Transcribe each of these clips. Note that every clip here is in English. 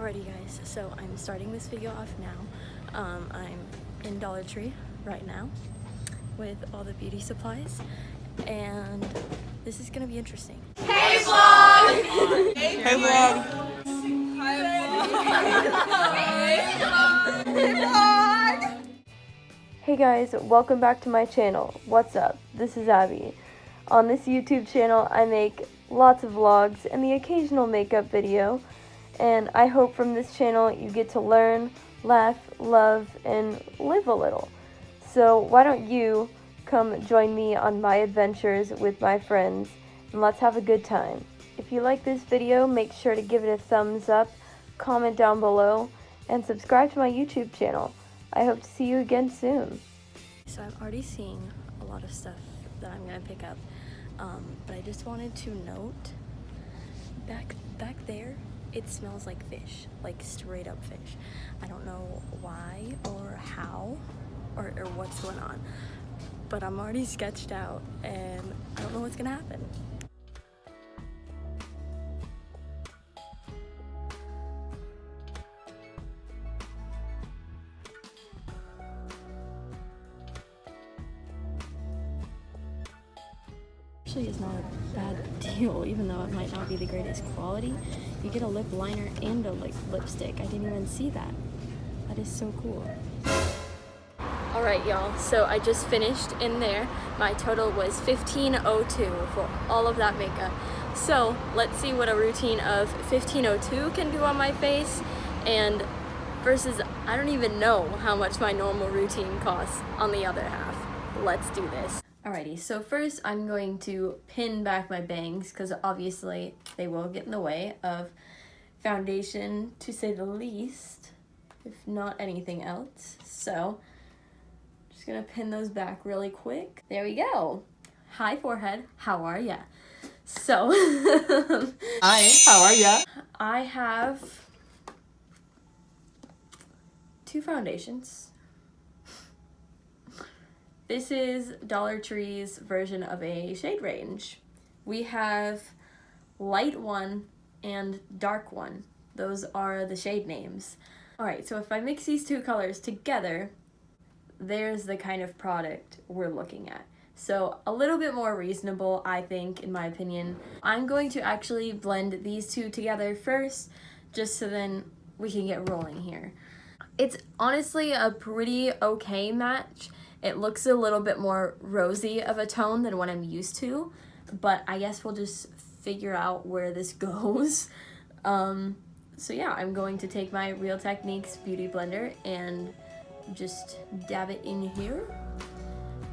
Alrighty guys, so I'm starting this video off now. I'm in Dollar Tree right now with all the beauty supplies, and this is gonna be interesting. Hey vlog! Hey vlog! Hey guys, welcome back to my channel. What's up? This is Abby. On this YouTube channel I make lots of vlogs and the occasional makeup video, and I hope from this channel you get to learn, laugh, love, and live a little. So why don't you come join me on my adventures with my friends, and let's have a good time. If you like this video, make sure to give it a thumbs up, comment down below, and subscribe to my YouTube channel. I hope to see you again soon. So I'm already seeing a lot of stuff that I'm gonna pick up, but I just wanted to note, back there, it smells like fish, like straight up fish. I don't know why or how or what's going on, but I'm already sketched out and I don't know what's gonna happen. Actually is not a bad deal, even though it might not be the greatest quality. You get a lip liner and a lipstick. I didn't even see that. That is so cool. Alright y'all, so I just finished in there. My total was $15.02 for all of that makeup. So let's see what a routine of $15.02 can do on my face, and versus I don't even know how much my normal routine costs on the other half. Let's do this. Alrighty, so first I'm going to pin back my bangs because obviously they will get in the way of foundation, to say the least, if not anything else. So just gonna pin those back really quick. There we go. Hi forehead, how are ya? So Hi, how are ya? I have two foundations. This is Dollar Tree's version of a shade range. We have light one and dark one. Those are the shade names. Alright, so if I mix these two colors together, there's the kind of product we're looking at. So a little bit more reasonable, I think, in my opinion. I'm going to actually blend these two together first, just so then we can get rolling here. It's honestly a pretty okay match. It looks a little bit more rosy of a tone than what I'm used to, but I guess we'll just figure out where this goes. So yeah, I'm going to take my Real Techniques Beauty Blender and just dab it in here,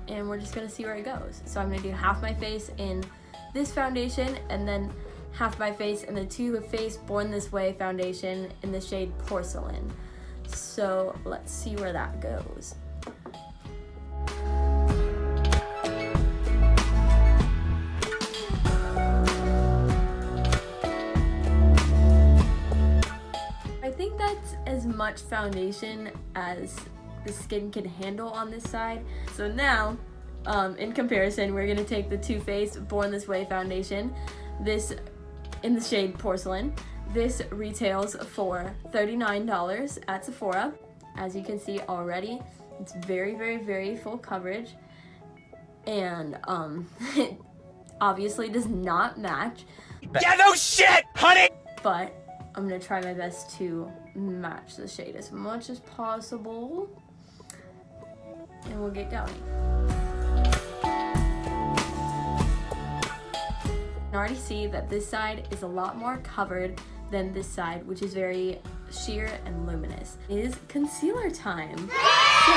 and we're just gonna see where it goes. So I'm gonna do half my face in this foundation, and then half my face in the Too Faced Born This Way foundation in the shade Porcelain. So let's see where that goes. I think that's as much foundation as the skin can handle on this side. So now, in comparison, we're gonna take the Too Faced Born This Way foundation, this in the shade Porcelain. This retails for $39 at Sephora. As you can see already, it's very, very, very full coverage, and it obviously does not match. Yeah, no shit, honey! But I'm gonna try my best to match the shade as much as possible, and we'll get going. I already see that this side is a lot more covered than this side, which is very sheer and luminous. It is concealer time. So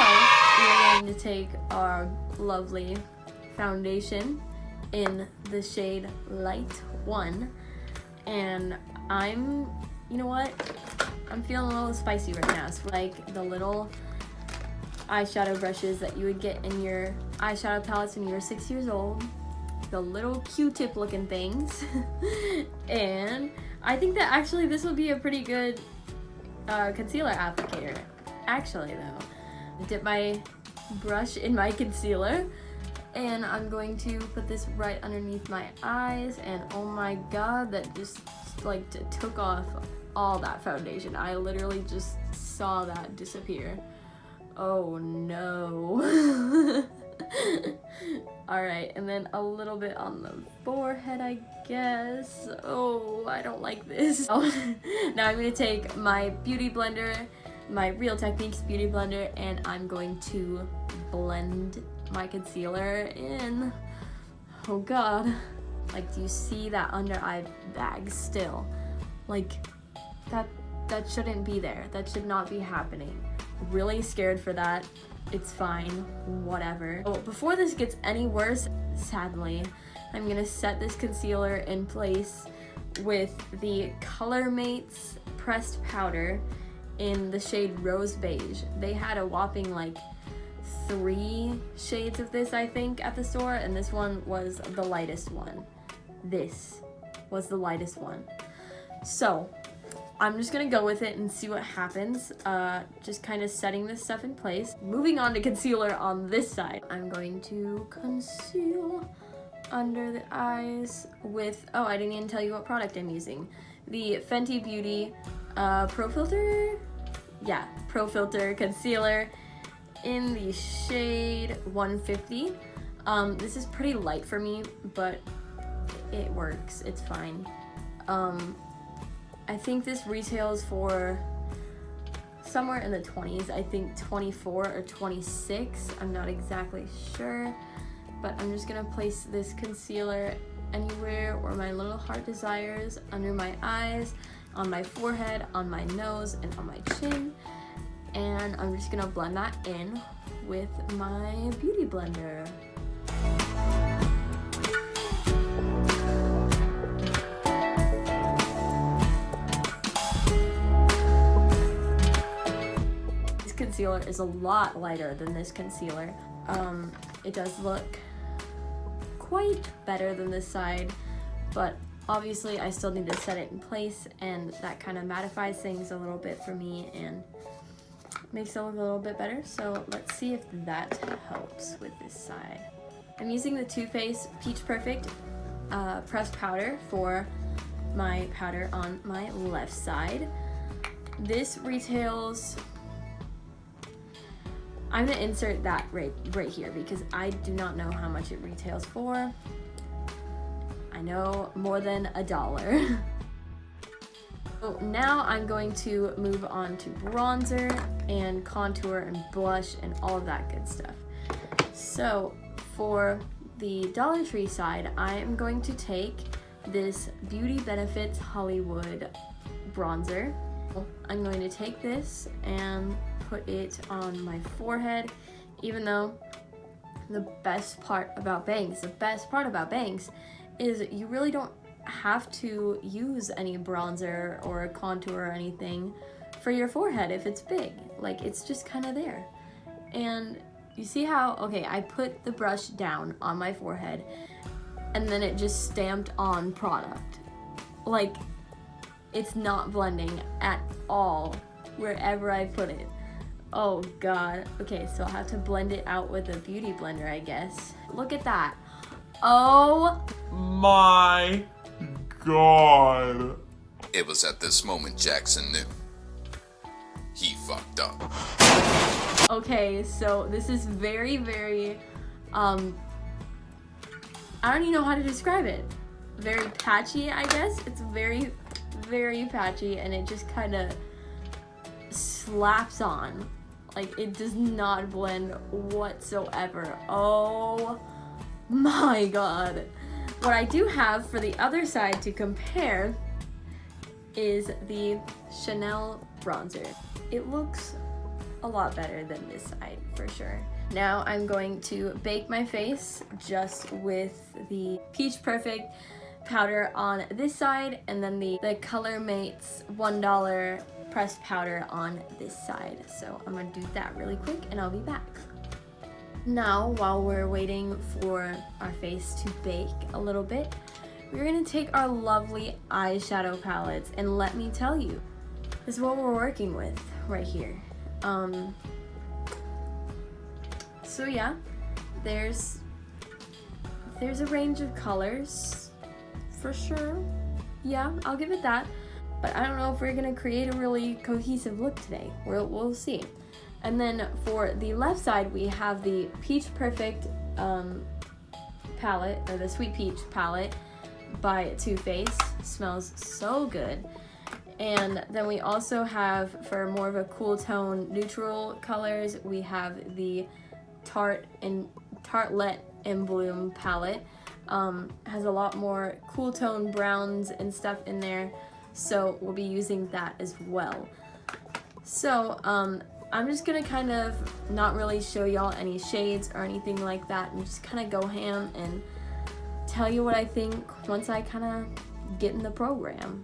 we're going to take our lovely foundation in the shade Light 1, and you know what? I'm feeling a little spicy right now. So like the little eyeshadow brushes that you would get in your eyeshadow palettes when you were 6 years old. The little Q-tip looking things. And I think that actually this will be a pretty good concealer applicator. Actually though, dip my brush in my concealer, and I'm going to put this right underneath my eyes, and oh my god, that just like took off all that foundation. I literally just saw that disappear. Oh no. Alright, and then a little bit on the forehead, I guess. Oh, I don't like this. Now I'm gonna take my beauty blender, my Real Techniques beauty blender, and I'm going to blend my concealer in. Oh god. Like, do you see that under eye bag still? Like, that shouldn't be there. That should not be happening. Really scared for that. It's fine, whatever. Oh, before this gets any worse, sadly, I'm gonna set this concealer in place with the Color Mates pressed powder in the shade Rose Beige. They had a whopping like 3 shades of this, I think, at the store, and this one was the lightest one. This was the lightest one. So I'm just gonna go with it and see what happens. Just kind of setting this stuff in place. Moving on to concealer on this side. I'm going to conceal under the eyes with, oh, I didn't even tell you what product I'm using. The Fenty Beauty Pro Filter? Yeah, Pro Filter Concealer in the shade 150. This is pretty light for me, but it works, it's fine. I think this retails for somewhere in the 20s. I think 24 or 26. I'm not exactly sure, but I'm just gonna place this concealer anywhere where my little heart desires, under my eyes, on my forehead, on my nose, and on my chin. And I'm just gonna blend that in with my beauty blender. Concealer is a lot lighter than this concealer. It does look quite better than this side, but obviously I still need to set it in place, and that kind of mattifies things a little bit for me and makes it look a little bit better. So let's see if that helps with this side. I'm using the Too Faced Peach Perfect pressed powder for my powder on my left side. This retails, I'm gonna insert that right here because I do not know how much it retails for. I know more than $1. So now I'm going to move on to bronzer and contour and blush and all of that good stuff. So for the Dollar Tree side, I am going to take this Beauty Benefits Hollywood bronzer. I'm going to take this and put it on my forehead, even though the best part about bangs is you really don't have to use any bronzer or contour or anything for your forehead if it's big. Like, it's just kind of there. And you see how, okay, I put the brush down on my forehead and then it just stamped on product. Like, it's not blending at all wherever I put it. Oh god. Okay, so I'll have to blend it out with a beauty blender, I guess. Look at that. Oh my god. It was at this moment Jackson knew. He fucked up. okay, so this is very, very, I don't even know how to describe it. Very patchy, I guess. It's very, very patchy, and it just kind of slaps on. Like, it does not blend whatsoever. Oh my god. What I do have for the other side to compare is the Chanel bronzer. It looks a lot better than this side, for sure. Now I'm going to bake my face just with the Peach Perfect powder on this side, and then the Color Mates $1 pressed powder on this side. So I'm gonna do that really quick and I'll be back. Now, while we're waiting for our face to bake a little bit, we're gonna take our lovely eyeshadow palettes, and let me tell you, this is what we're working with right here. So yeah, there's a range of colors for sure. Yeah, I'll give it that. but I don't know if we're gonna create a really cohesive look today. We'll see. And then for the left side, we have the Peach Perfect palette, or the Sweet Peach palette by Too Faced. Smells so good. And then we also have, for more of a cool tone neutral colors, we have the Tartlet in Bloom palette. Has a lot more cool tone browns and stuff in there, so we'll be using that as well. So I'm just gonna kind of not really show y'all any shades or anything like that, and just kind of go ham and tell you what I think once I kind of get in the program.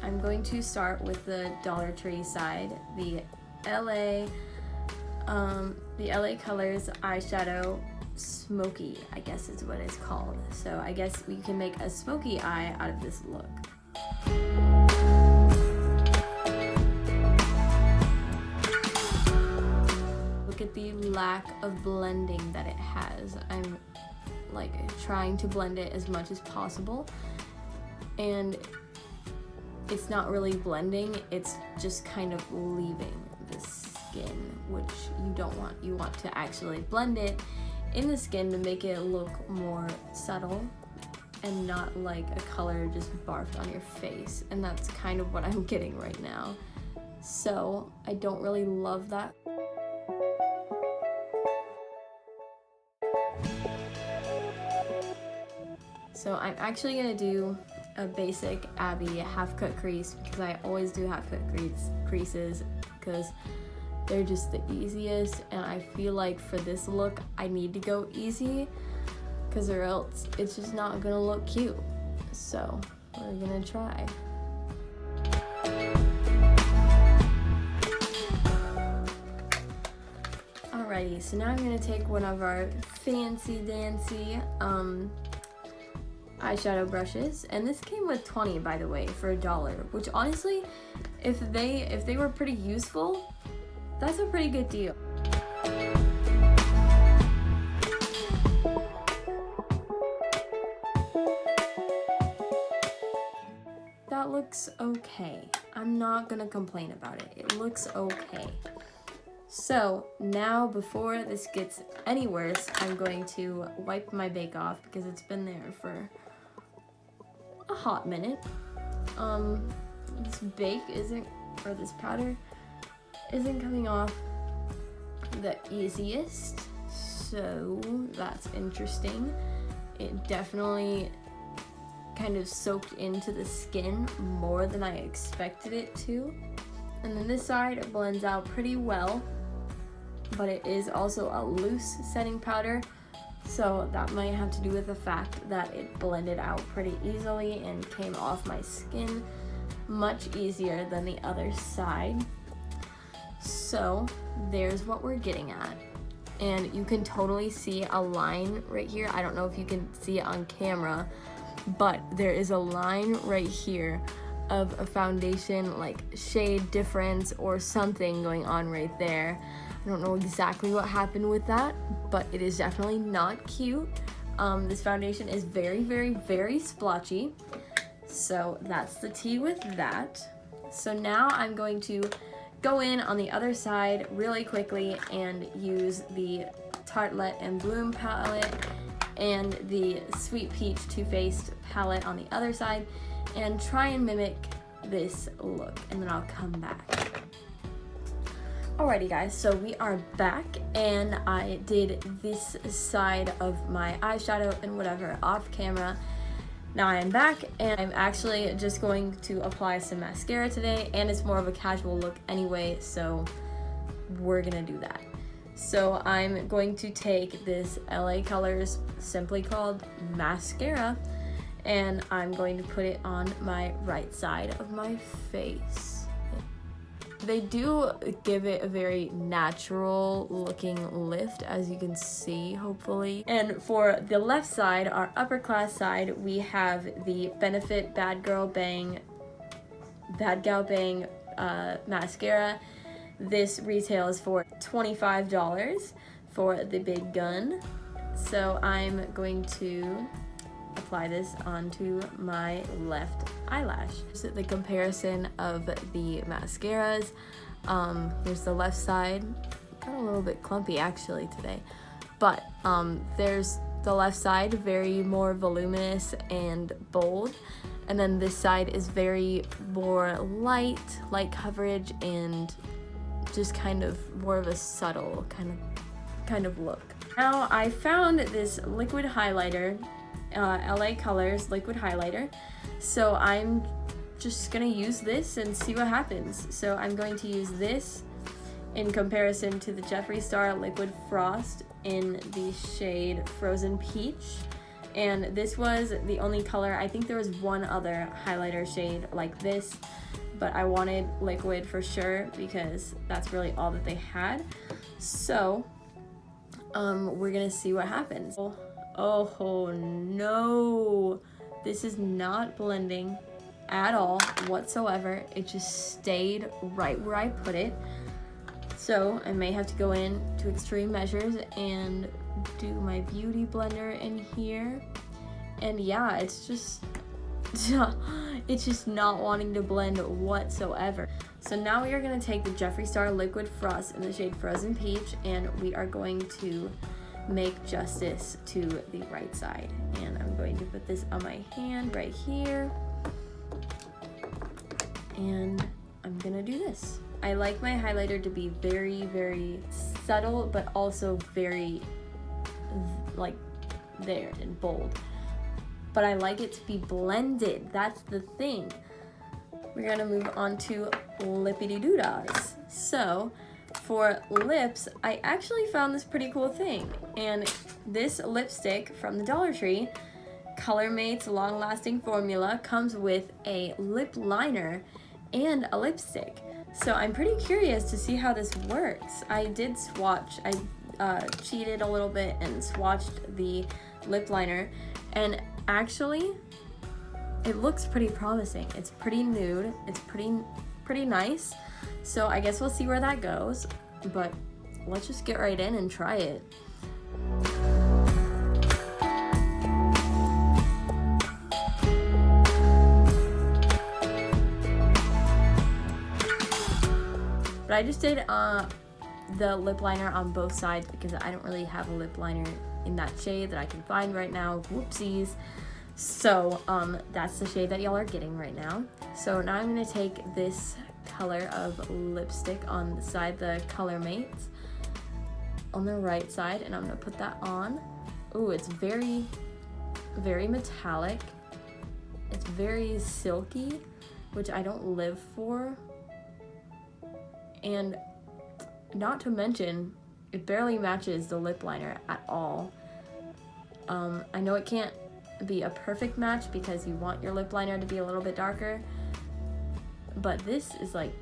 I'm going to start with the Dollar Tree side, the LA Colors eyeshadow smoky, I guess is what it's called. So I guess we can make a smoky eye out of this look. Look at the lack of blending that it has. I'm like trying to blend it as much as possible, and it's not really blending, it's just kind of leaving the skin, which you don't want. You want to actually blend it in the skin to make it look more subtle and not like a color just barfed on your face, and that's kind of what I'm getting right now. So I don't really love that. So I'm actually gonna do a basic Abby half cut crease, because I always do half cut creases because they're just the easiest, and I feel like for this look I need to go easy, because or else it's just not gonna look cute. So we're gonna try. Alrighty, so now I'm gonna take one of our fancy dancy eyeshadow brushes, and this came with 20, by the way, for $1, which honestly, if they were pretty useful, that's a pretty good deal. That looks okay. I'm not gonna complain about it. It looks okay. So now, before this gets any worse, I'm going to wipe my bake off because it's been there for a hot minute. This bake isn't, or this powder isn't coming off the easiest, so that's interesting. It definitely kind of soaked into the skin more than I expected it to. And then this side, it blends out pretty well, but it is also a loose setting powder, so that might have to do with the fact that it blended out pretty easily and came off my skin much easier than the other side. So there's what we're getting at, and you can totally see a line right here. I don't know if you can see it on camera, but there is a line right here of a foundation like shade difference or something going on right there. I don't know exactly what happened with that, but it is definitely not cute. This foundation is very, very, very splotchy. So that's the tea with that. So now I'm going to go in on the other side really quickly and use the Tartlet and Bloom palette and the Sweet Peach Too Faced palette on the other side and try and mimic this look, and then I'll come back. Alrighty guys, so we are back, and I did this side of my eyeshadow and whatever off camera. Now I am back, and I'm actually just going to apply some mascara today, and it's more of a casual look anyway, so we're gonna do that. So I'm going to take this LA Colors Simply Called mascara, and I'm going to put it on my right side of my face. They do give it a very natural looking lift, as you can see, hopefully. And for the left side, our upper class side, we have the Benefit Bad Gal Bang mascara. This retails for $25 for the big gun. So I'm going to apply this onto my left eyelash. So the comparison of the mascaras. Here's the left side. Got a little bit clumpy actually today, but there's the left side, very more voluminous and bold, and then this side is very more light coverage and just kind of more of a subtle kind of look. Now I found this liquid highlighter, LA Colors liquid highlighter, so I'm just gonna use this and see what happens. So I'm going to use this in comparison to the Jeffree Star Liquid Frost in the shade Frozen Peach. And this was the only color. I think there was one other highlighter shade like this, but I wanted liquid for sure because that's really all that they had. So we're gonna see what happens. Oh no, this is not blending at all whatsoever. It just stayed right where I put it. So I may have to go in to extreme measures and do my beauty blender in here. And yeah, it's just not wanting to blend whatsoever. So now we are going to take the Jeffree Star Liquid Frost in the shade Frozen Peach, and we are going to make justice to the right side. And I'm going to put this on my hand right here. And I'm gonna do this. I like my highlighter to be very, very subtle, but also very like there and bold. But I like it to be blended. That's the thing. We're gonna move on to lippity doodas. So for lips, I actually found this pretty cool thing. And this lipstick from the Dollar Tree, Color Mates Long Lasting Formula, comes with a lip liner and a lipstick. So I'm pretty curious to see how this works. I did swatch, I cheated a little bit and swatched the lip liner, and actually it looks pretty promising. It's pretty nude, it's pretty nice. So I guess we'll see where that goes, but let's just get right in and try it. But I just did the lip liner on both sides because I don't really have a lip liner in that shade that I can find right now. Whoopsies. So that's the shade that y'all are getting right now. So now I'm going to take this color of lipstick on the side, the Color Mates, on the right side, and I'm going to put that on. Ooh, it's very, very metallic. It's very silky, which I don't live for. And not to mention, it barely matches the lip liner at all. I know it can't be a perfect match because you want your lip liner to be a little bit darker, but this is like,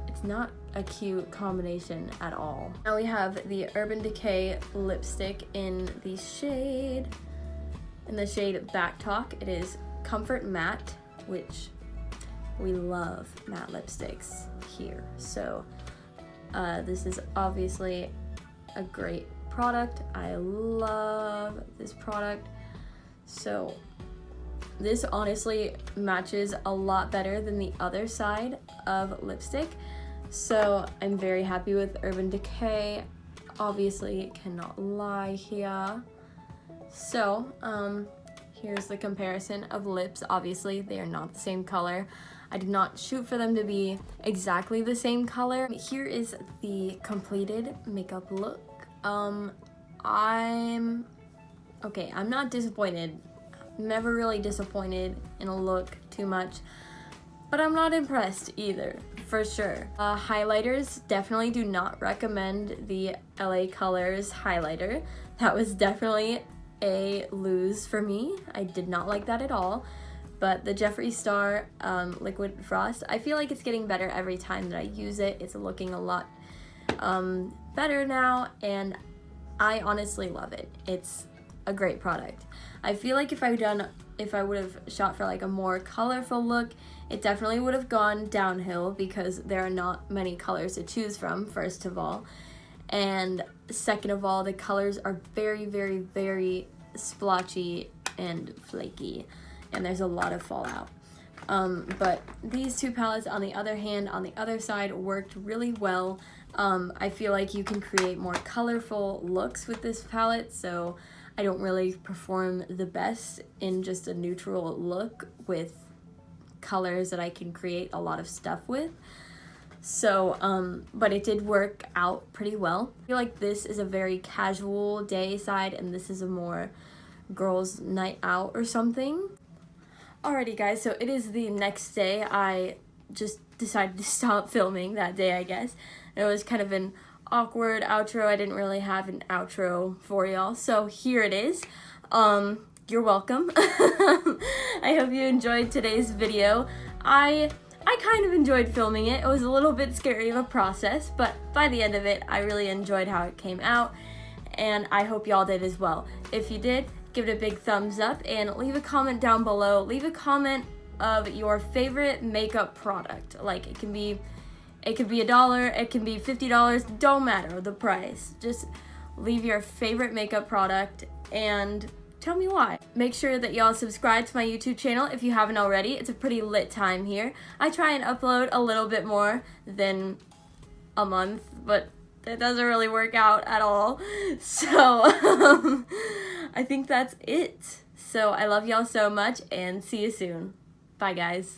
it's not a cute combination at all. Now we have the Urban Decay lipstick in the shade Back Talk. It is Comfort Matte, which we love matte lipsticks here. So this is obviously a great product. I love this product. So this honestly matches a lot better than the other side of lipstick. So I'm very happy with Urban Decay. Obviously cannot lie here. So here's the comparison of lips. Obviously they are not the same color. I did not shoot for them to be exactly the same color. Here is the completed makeup look. I'm not disappointed. Never really disappointed in a look too much, but I'm not impressed either, for sure. Highlighters, definitely do not recommend the LA Colors highlighter. That was definitely a lose for me. I did not like that at all. But the Jeffree Star Liquid Frost, I feel like it's getting better every time that I use it. It's looking a lot better now, and I honestly love it. It's a great product. I feel like if I would have shot for like a more colorful look, it definitely would have gone downhill because there are not many colors to choose from, first of all. And second of all, the colors are very, very, very splotchy and flaky, and there's a lot of fallout. But these two palettes, on the other hand, on the other side, worked really well. I feel like you can create more colorful looks with this palette, so I don't really perform the best in just a neutral look with colors that I can create a lot of stuff with. So, but it did work out pretty well. I feel like this is a very casual day side, and this is a more girls' night out or something. Alrighty guys, so it is the next day. I just decided to stop filming that day, I guess. It was kind of an awkward outro. I didn't really have an outro for y'all, so here it is. You're welcome. I hope you enjoyed today's video. I kind of enjoyed filming it. It was a little bit scary of a process, but by the end of it, I really enjoyed how it came out, and I hope y'all did as well. If you did, give it a big thumbs up and leave a comment down below. Leave a comment of your favorite makeup product. Like, it could be $1, it can be $50, don't matter the price. Just leave your favorite makeup product and tell me why. Make sure that y'all subscribe to my YouTube channel if you haven't already. It's a pretty lit time here. I try and upload a little bit more than a month, but it doesn't really work out at all. So I think that's it. So I love y'all so much, and see you soon. Bye guys.